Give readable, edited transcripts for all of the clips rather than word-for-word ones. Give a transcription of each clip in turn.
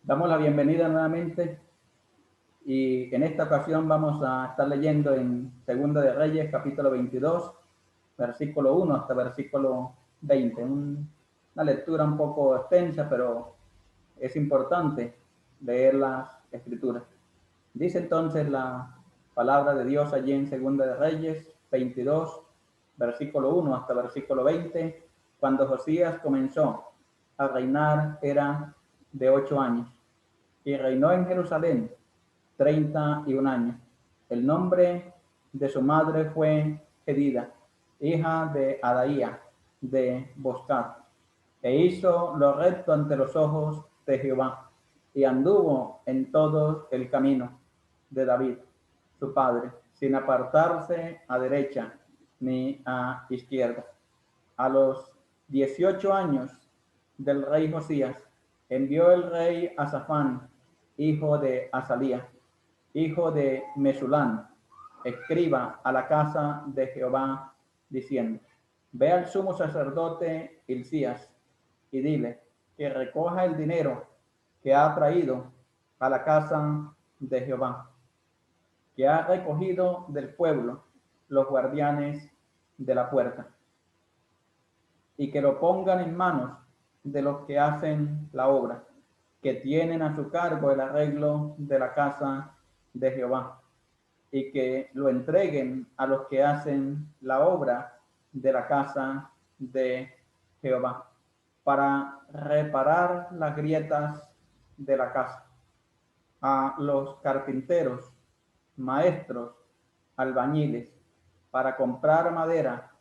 Damos la bienvenida nuevamente y en esta ocasión vamos a estar leyendo en Segunda de Reyes, capítulo 22, versículo 1 hasta versículo 20. Una lectura un poco extensa, pero es importante leer las escrituras. Dice entonces la palabra de Dios allí en Segunda de Reyes 22, versículo 1 hasta versículo 20. Cuando Josías comenzó a reinar era de 8 años y reinó en Jerusalén 31 años. El nombre de su madre fue Jedida, hija de Adaía de Boscat, e hizo lo recto ante los ojos de Jehová, y anduvo en todo el camino de David, su padre, sin apartarse a derecha ni a izquierda. A los 18 años del rey Josías, envió el rey a Safán, hijo de Azalía, hijo de Mesulán, escriba a la casa de Jehová, diciendo: Ve al sumo sacerdote Hilcías y dile que recoja el dinero que ha traído a la casa de Jehová, que ha recogido del pueblo los guardianes de la puerta, y que lo pongan en manos de los que hacen la obra, que tienen a su cargo el arreglo de la casa de Jehová, y que lo entreguen a los que hacen la obra de la casa de Jehová, para reparar las grietas de la casa, a los carpinteros, maestros, albañiles, para comprar madera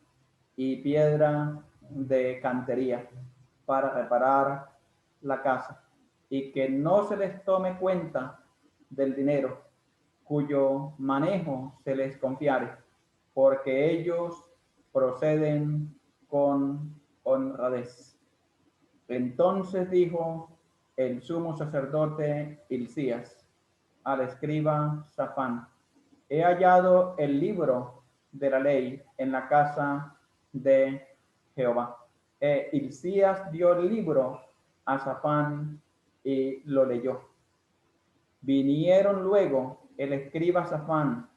y piedra de cantería para reparar la casa, y que no se les tome cuenta del dinero cuyo manejo se les confiare, porque ellos proceden con honradez. Entonces dijo el sumo sacerdote Hilcías al escriba Safán: He hallado el libro de la ley en la casa de Jehová. Hilcías dio el libro a Safán y lo leyó. Vinieron luego el escriba Safán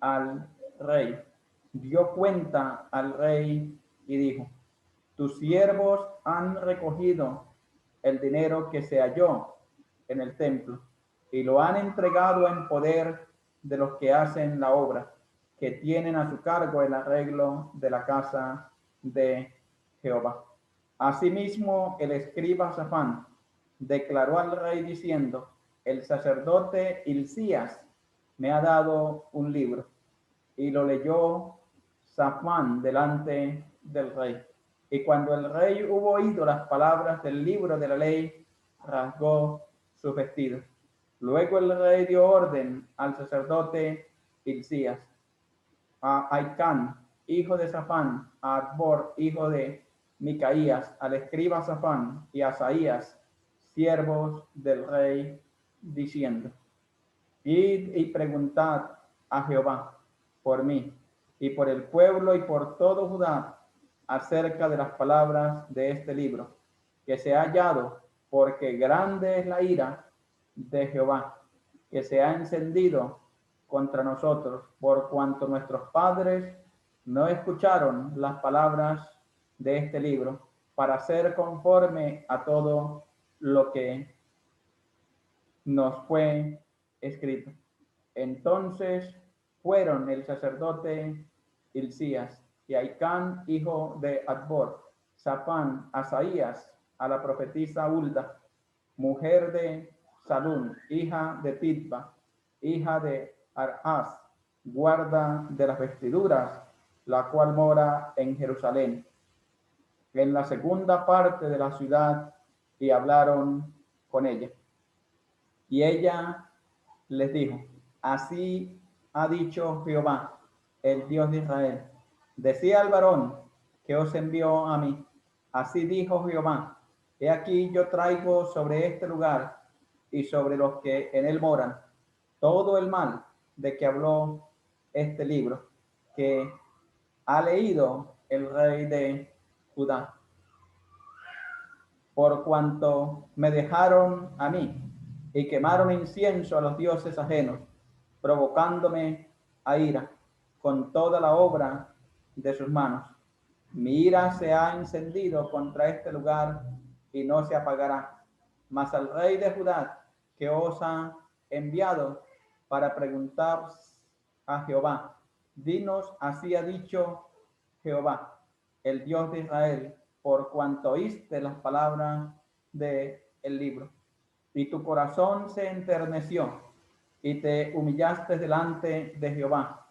al rey, dio cuenta al rey y dijo: Tus siervos han recogido el dinero que se halló en el templo y lo han entregado en poder de los que hacen la obra, que tienen a su cargo el arreglo de la casa de Jehová. Asimismo, el escriba Safán declaró al rey diciendo: El sacerdote Hilcías me ha dado un libro. Y lo leyó Safán delante del rey. Y cuando el rey hubo oído las palabras del libro de la ley, rasgó sus vestidos. Luego el rey dio orden al sacerdote Hilcías, a Aicán, hijo de Safán, a Adbor, hijo de Micaías, al escriba Safán y a Asaías, siervos del rey, diciendo: Id y preguntad a Jehová por mí y por el pueblo y por todo Judá acerca de las palabras de este libro, que se ha hallado, porque grande es la ira de Jehová, que se ha encendido contra nosotros, por cuanto nuestros padres no escucharon las palabras de este libro, para hacer conforme a todo lo que nos fue escrito. Entonces fueron el sacerdote Hilcías y Aicán, hijo de Adbor, Safán, Asaías, a la profetisa Hulda, mujer de Salún, hija de Titba, hija de Arhaz, guarda de las vestiduras, la cual mora en Jerusalén, en la segunda parte de la ciudad, y hablaron con ella. Y ella les dijo: Así ha dicho Jehová, el Dios de Israel: Decía al varón que os envió a mí, así dijo Jehová: He aquí yo traigo sobre este lugar y sobre los que en él moran todo el mal de que habló este libro, que ha leído el rey de Judá. por cuanto me dejaron a mí y quemaron incienso a los dioses ajenos, provocándome a ira con toda la obra de sus manos. Mi ira se ha encendido contra este lugar y no se apagará. Mas al rey de Judá, que os ha enviado para preguntar a Jehová, dinos, así ha dicho Jehová, el Dios de Israel, por cuanto oíste las palabras del libro, y tu corazón se enterneció, y te humillaste delante de Jehová,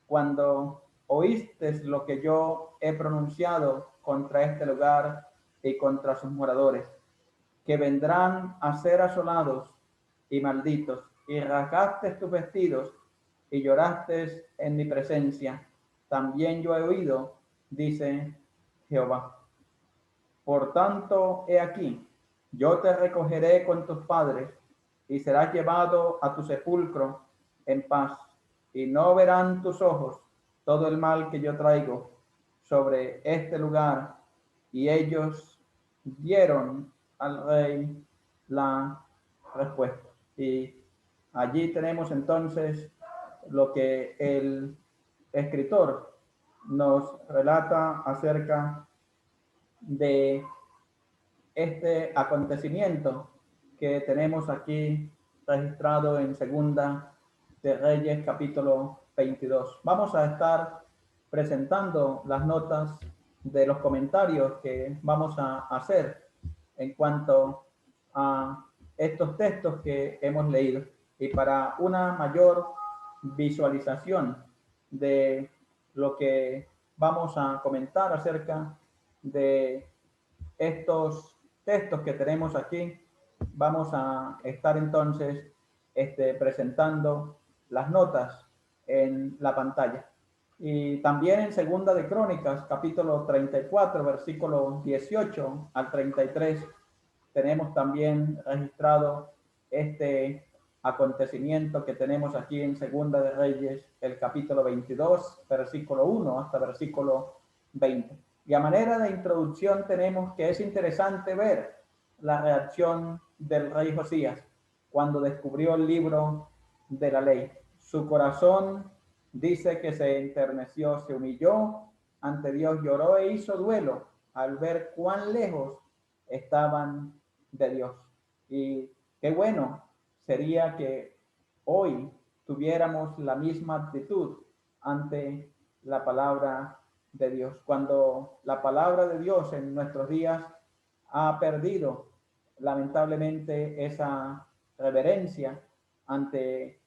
cuando oíste lo que yo he pronunciado contra este lugar y contra sus moradores, que vendrán a ser asolados y malditos, y rasgaste tus vestidos y lloraste en mi presencia. También yo he oído, dice Jehová. Por tanto, he aquí, yo te recogeré con tus padres y serás llevado a tu sepulcro en paz, y no verán tus ojos todo el mal que yo traigo sobre este lugar. Y ellos dieron al rey la respuesta. Y allí tenemos entonces lo que el escritor nos relata acerca de este acontecimiento que tenemos aquí registrado en Segunda de Reyes, capítulo 22. Vamos a estar presentando las notas de los comentarios que vamos a hacer en cuanto a estos textos que hemos leído. Y para una mayor visualización de lo que vamos a comentar acerca de estos textos que tenemos aquí, vamos a estar entonces presentando las notas en la pantalla. Y también en Segunda de Crónicas, capítulo 34, versículo 18 al 33, tenemos también registrado este acontecimiento que tenemos aquí en Segunda de Reyes, el capítulo 22, versículo 1 hasta versículo 20. Y a manera de introducción tenemos que es interesante ver la reacción del rey Josías cuando descubrió el libro de la ley. Su corazón dice que se enterneció, se humilló ante Dios, lloró e hizo duelo al ver cuán lejos estaban de Dios. Y qué bueno sería que hoy tuviéramos la misma actitud ante la palabra de Dios. Cuando la palabra de Dios en nuestros días ha perdido lamentablemente esa reverencia ante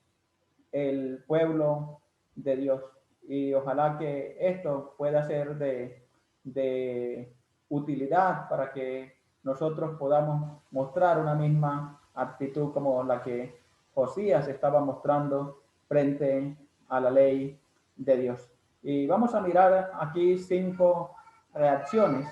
el pueblo de Dios. Y ojalá que esto pueda ser de utilidad para que nosotros podamos mostrar una misma actitud como la que Josías estaba mostrando frente a la ley de Dios. Y vamos a mirar aquí 5 reacciones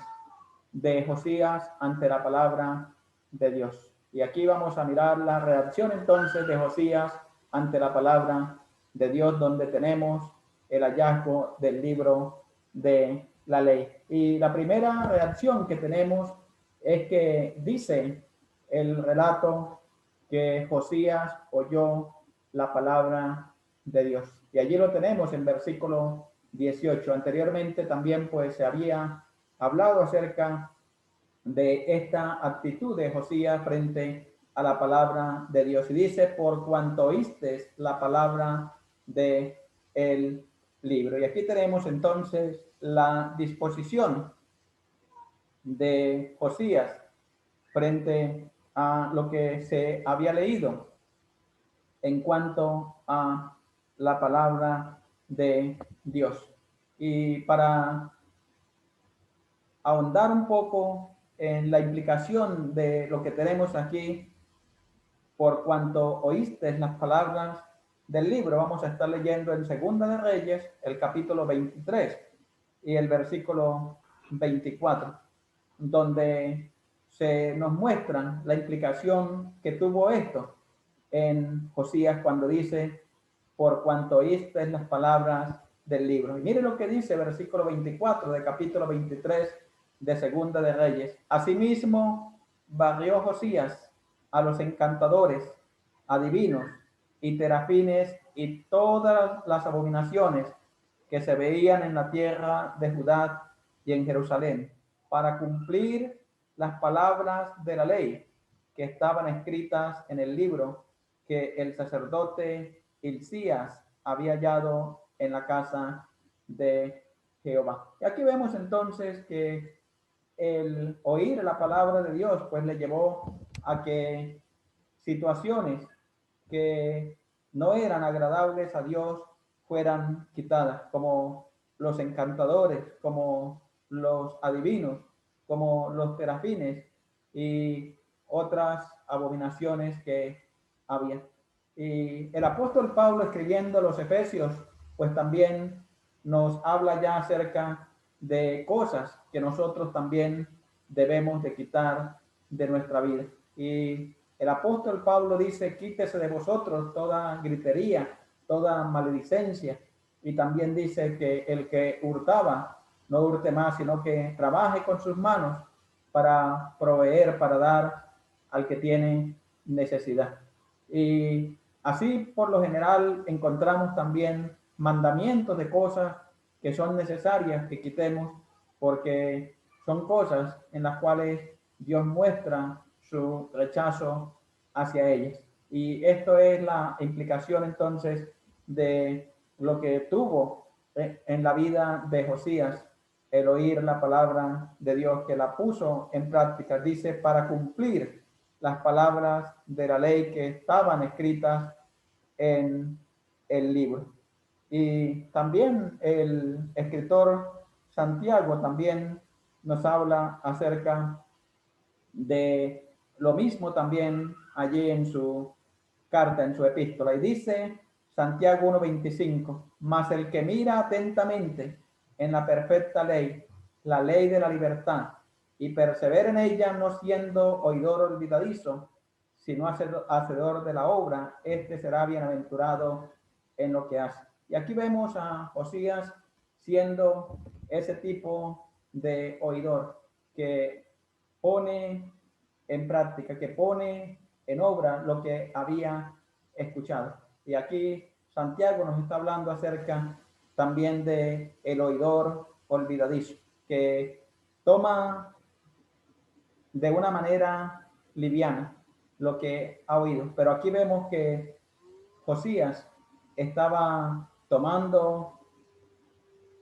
de Josías ante la palabra de Dios. Y aquí vamos a mirar la reacción entonces de Josías ante la palabra de Dios, donde tenemos el hallazgo del libro de la ley. Y la primera reacción que tenemos es que dice el relato que Josías oyó la palabra de Dios. Y allí lo tenemos en versículo 18. Anteriormente también pues se había hablado acerca de esta actitud de Josías frente a la palabra de Dios. Y dice, por cuanto oíste la palabra de el libro. Y aquí tenemos entonces la disposición de Josías frente a lo que se había leído en cuanto a la palabra de Dios. Y para ahondar un poco en la implicación de lo que tenemos aquí, por cuanto oíste las palabras del libro, vamos a estar leyendo en Segunda de Reyes, el capítulo 23 y el versículo 24, donde se nos muestran la implicación que tuvo esto en Josías cuando dice, por cuanto oíste las palabras del libro. Y mire lo que dice versículo 24 del capítulo 23 de Segunda de Reyes. Asimismo, barrió Josías a los encantadores, adivinos y terafines y todas las abominaciones que se veían en la tierra de Judá y en Jerusalén, para cumplir las palabras de la ley que estaban escritas en el libro que el sacerdote Hilcías había hallado en la casa de Jehová. Y aquí vemos entonces que el oír la palabra de Dios pues le llevó a que situaciones que no eran agradables a Dios fueran quitadas, como los encantadores, como los adivinos, como los terafines y otras abominaciones que había. Y el apóstol Pablo, escribiendo a los Efesios, pues también nos habla ya acerca de cosas que nosotros también debemos de quitar de nuestra vida. Y el apóstol Pablo dice: quítese de vosotros toda gritería, toda maledicencia. Y también dice que el que hurtaba, no hurte más, sino que trabaje con sus manos para proveer, para dar al que tiene necesidad. Y así, por lo general, encontramos también mandamientos de cosas que son necesarias que quitemos, porque son cosas en las cuales Dios muestra su rechazo hacia ellas. Y esto es la implicación entonces de lo que tuvo en la vida de Josías el oír la palabra de Dios, que la puso en práctica. Dice: para cumplir las palabras de la ley que estaban escritas en el libro. Y también el escritor Santiago también nos habla acerca de lo mismo también allí en su carta, en su epístola. Y dice Santiago 1:25: mas el que mira atentamente en la perfecta ley, la ley de la libertad, y persevera en ella, no siendo oidor olvidadizo, sino hacedor de la obra, este será bienaventurado en lo que hace. Y aquí vemos a Josías siendo ese tipo de oidor que pone en práctica, que pone en obra lo que había escuchado. Y aquí Santiago nos está hablando acerca también de el oidor olvidadizo, que toma de una manera liviana lo que ha oído. Pero aquí vemos que Josías estaba tomando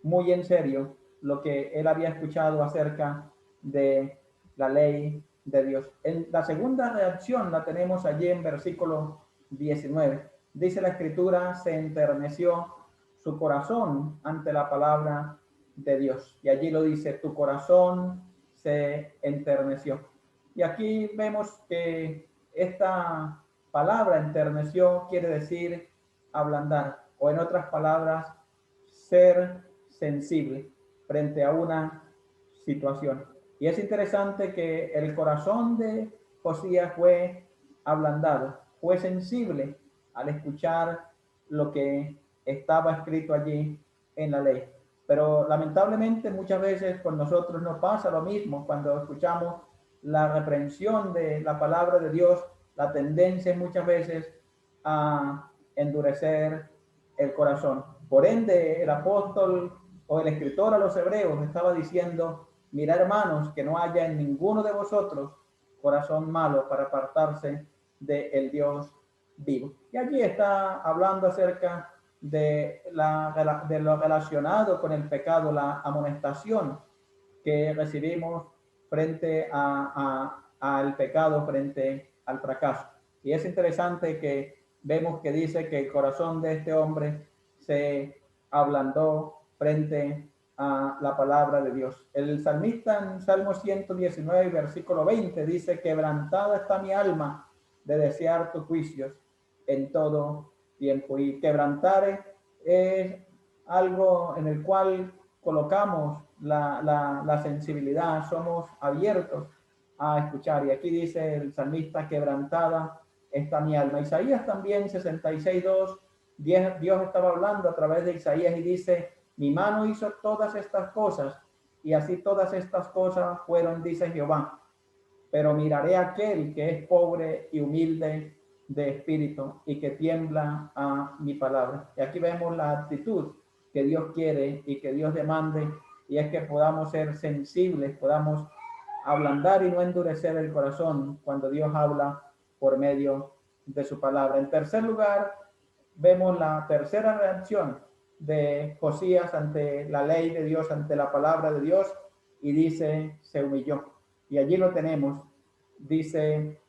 muy en serio lo que él había escuchado acerca de la ley de Dios. En la segunda reacción la tenemos allí en versículo 19. Dice la escritura: se enterneció su corazón ante la palabra de Dios. Y allí lo dice: tu corazón se enterneció. Y aquí vemos que esta palabra enterneció quiere decir ablandar, o en otras palabras, ser sensible frente a una situación. Y es interesante que el corazón de Josías fue ablandado, fue sensible al escuchar lo que estaba escrito allí en la ley. Pero lamentablemente muchas veces con nosotros nos pasa lo mismo. Cuando escuchamos la reprensión de la palabra de Dios, la tendencia es muchas veces a endurecer el corazón. Por ende, el apóstol o el escritor a los hebreos estaba diciendo: mirad, hermanos, que no haya en ninguno de vosotros corazón malo para apartarse del Dios vivo. Y allí está hablando acerca de lo relacionado con el pecado, la amonestación que recibimos frente al pecado, frente al fracaso. Y es interesante que vemos que dice que el corazón de este hombre se ablandó frente a la palabra de Dios. El salmista en Salmo 119, versículo 20, dice: quebrantada está mi alma de desear tus juicios en todo tiempo. Y quebrantar es algo en el cual colocamos la sensibilidad, somos abiertos a escuchar. Y aquí dice el salmista: quebrantada está mi alma. Isaías también 66:2, Dios estaba hablando a través de Isaías y dice: mi mano hizo todas estas cosas, y así todas estas cosas fueron, dice Jehová. pero miraré a aquel que es pobre y humilde de espíritu y que tiembla a mi palabra. Y aquí vemos la actitud que Dios quiere y que Dios demande, y es que podamos ser sensibles, podamos ablandar y no endurecer el corazón cuando Dios habla por medio de su palabra. En tercer lugar, vemos la tercera reacción de Josías ante la ley de Dios, ante la palabra de Dios, y dice, se humilló. Y allí lo tenemos, dice,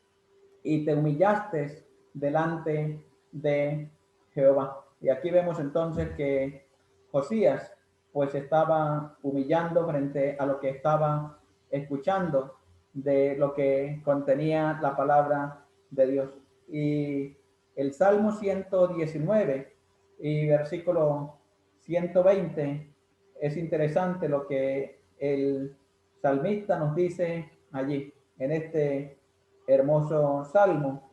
y te humillaste delante de Jehová. Y aquí vemos entonces que Josías pues estaba humillando frente a lo que estaba escuchando de lo que contenía la palabra de Dios. Y el Salmo 119 y versículo 120 es interesante lo que el salmista nos dice allí, en este hermoso salmo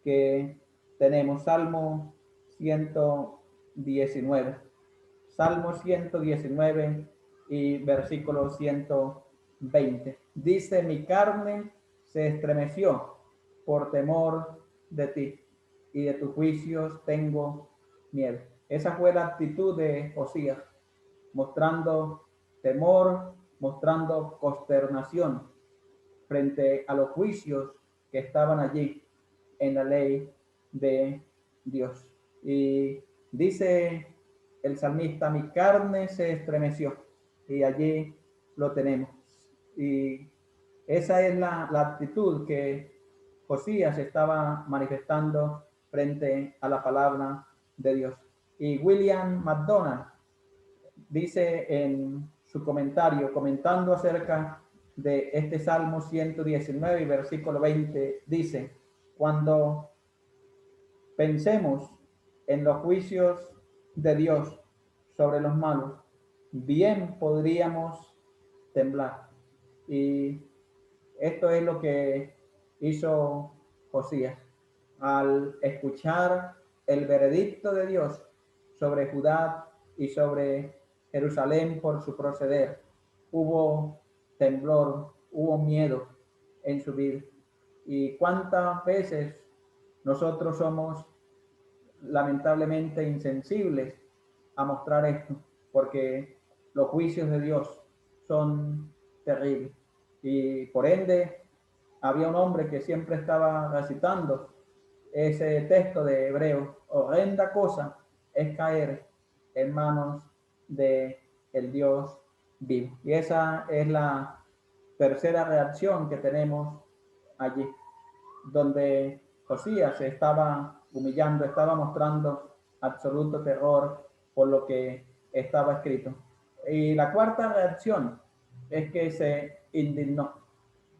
que tenemos, Salmo 119. Salmo 119 y versículo 120. Dice, mi carne se estremeció por temor de ti, y de tus juicios tengo miedo. Esa fue la actitud de Josías, mostrando temor, mostrando consternación frente a los juicios que estaban allí en la ley de Dios. Y dice el salmista, mi carne se estremeció, y allí lo tenemos. Y esa es la actitud que Josías estaba manifestando frente a la palabra de Dios. Y William McDonald dice en su comentario, comentando acerca de este Salmo 119 y versículo 20, dice, cuando pensemos en los juicios de Dios sobre los malos, bien podríamos temblar. Y esto es lo que hizo Josías al escuchar el veredicto de Dios sobre Judá y sobre Jerusalén por su proceder. Hubo temblor, hubo miedo en su vida. Y cuántas veces nosotros somos lamentablemente insensibles a mostrar esto, porque los juicios de Dios son terribles. Y por ende, había un hombre que siempre estaba recitando ese texto de Hebreo: horrenda cosa es caer en manos de el Dios vivo. Y esa es la tercera reacción que tenemos allí, donde Josías se estaba humillando, estaba mostrando absoluto terror por lo que estaba escrito. Y la cuarta reacción es que se indignó.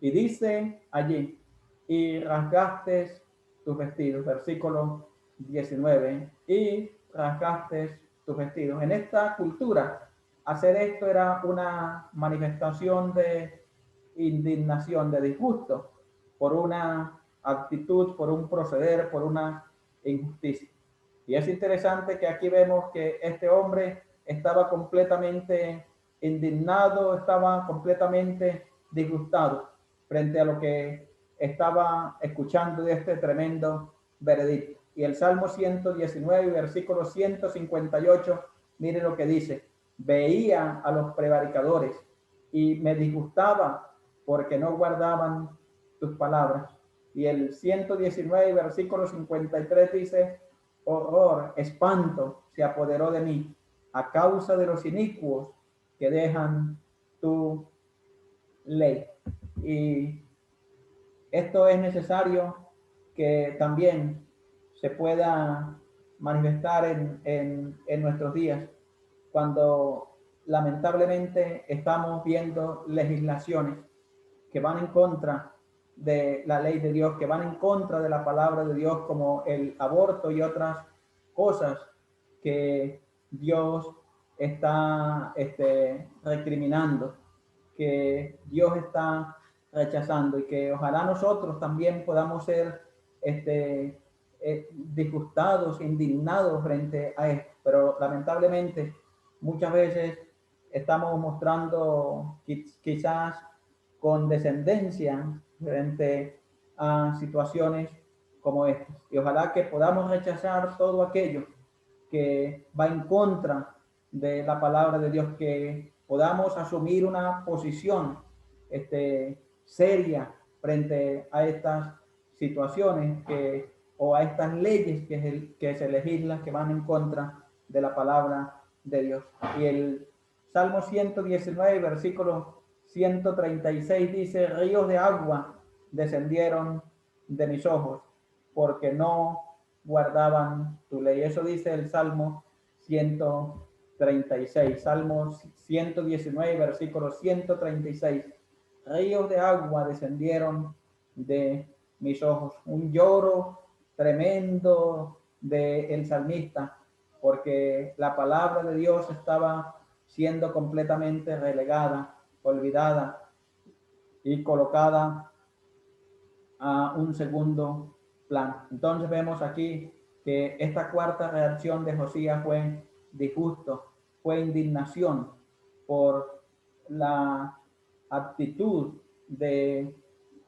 Y dice allí, y rasgaste tus vestidos, versículo 19, y rasgaste tus vestidos. En esta cultura, hacer esto era una manifestación de indignación, de disgusto por una actitud, por un proceder, por una injusticia. Y es interesante que aquí vemos que este hombre estaba completamente indignado, estaba completamente disgustado frente a lo que estaba escuchando de este tremendo veredicto. Y el Salmo 119, versículo 158, mire lo que dice: veía a los prevaricadores y me disgustaba porque no guardaban tus palabras. Y el 119, versículo 53 dice: horror, espanto se apoderó de mí a causa de los inicuos que dejan tu ley. Y esto es necesario que también se pueda manifestar en nuestros días, cuando lamentablemente estamos viendo legislaciones que van en contra de la ley de Dios, que van en contra de la palabra de Dios, como el aborto y otras cosas que Dios está recriminando, que Dios está rechazando, y que ojalá nosotros también podamos ser disgustados, indignados frente a esto. Pero lamentablemente muchas veces estamos mostrando quizás con descendencia frente a situaciones como estas. Y ojalá que podamos rechazar todo aquello que va en contra de la palabra de Dios, que podamos asumir una posición seria frente a estas situaciones o a estas leyes que se legislan, que van en contra de la palabra de Dios. Y el Salmo 119, versículo 136 dice: ríos de agua descendieron de mis ojos, porque no guardaban tu ley. Eso dice el Salmo 136. Salmo 119, versículo 136. Ríos de agua descendieron de mis ojos. Un lloro tremendo del salmista, porque la palabra de Dios estaba siendo completamente relegada, olvidada y colocada a un segundo plano. Entonces vemos aquí que esta cuarta reacción de Josías fue disgusto, fue indignación por la actitud de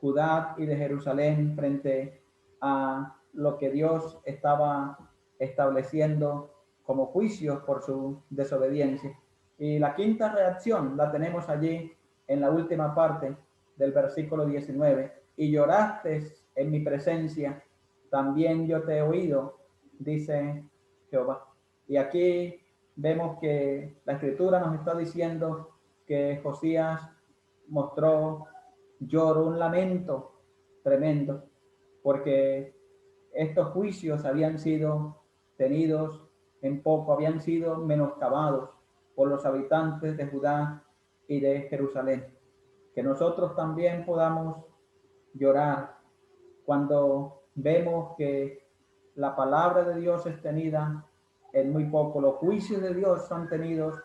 Judá y de Jerusalén frente a lo que Dios estaba estableciendo como juicios por su desobediencia. Y la quinta reacción la tenemos allí en la última parte del versículo 19. Y lloraste en mi presencia, también yo te he oído, dice Jehová. Y aquí vemos que la escritura nos está diciendo que Josías mostró lloro, un lamento tremendo, porque estos juicios habían sido tenidos en poco, habían sido menoscabados por los habitantes de Judá y de Jerusalén. Que nosotros también podamos llorar cuando vemos que la palabra de Dios es tenida en muy poco, los juicios de Dios son tenidos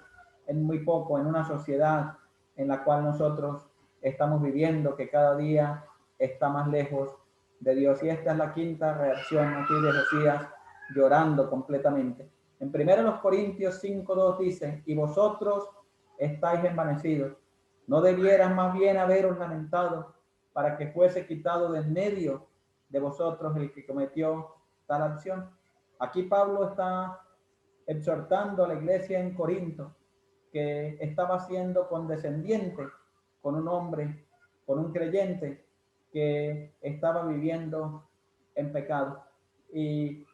en muy poco, en una sociedad en la cual nosotros estamos viviendo, que cada día está más lejos de Dios. Y esta es la quinta reacción aquí de Josías, llorando completamente. En 1 Corintios 5:2 dice: y vosotros estáis envanecidos, ¿no debieras más bien haberos lamentado para que fuese quitado de en medio de vosotros el que cometió tal acción? Aquí Pablo está exhortando a la iglesia en Corinto, que estaba siendo condescendiente con un hombre, con un creyente que estaba viviendo en pecado. Y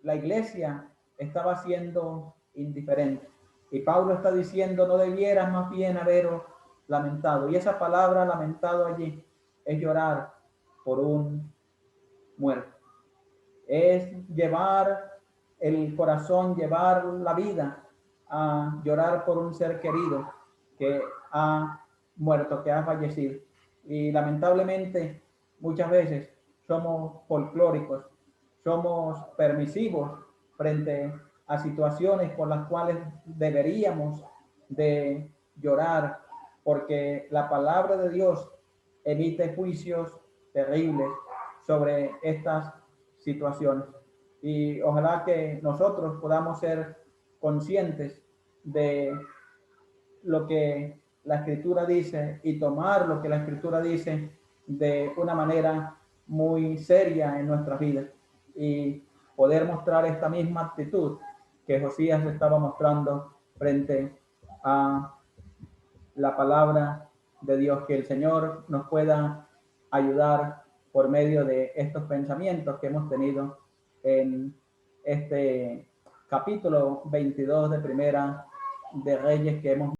la iglesia estaba siendo indiferente. Y Pablo está diciendo: no debieras más bien haberos lamentado. Y esa palabra lamentado allí es llorar por un muerto. Es llevar el corazón, llevar la vida a llorar por un ser querido que ha muerto, que ha fallecido. Y lamentablemente muchas veces somos folclóricos, somos permisivos frente a situaciones por las cuales deberíamos de llorar, porque la palabra de Dios emite juicios terribles sobre estas situaciones. Y ojalá que nosotros podamos ser conscientes de lo que la Escritura dice y tomar lo que la Escritura dice de una manera muy seria en nuestras vidas, y poder mostrar esta misma actitud que Josías estaba mostrando frente a la palabra de Dios. Que el Señor nos pueda ayudar por medio de estos pensamientos que hemos tenido en este capítulo 22 de Primera de Reyes que hemos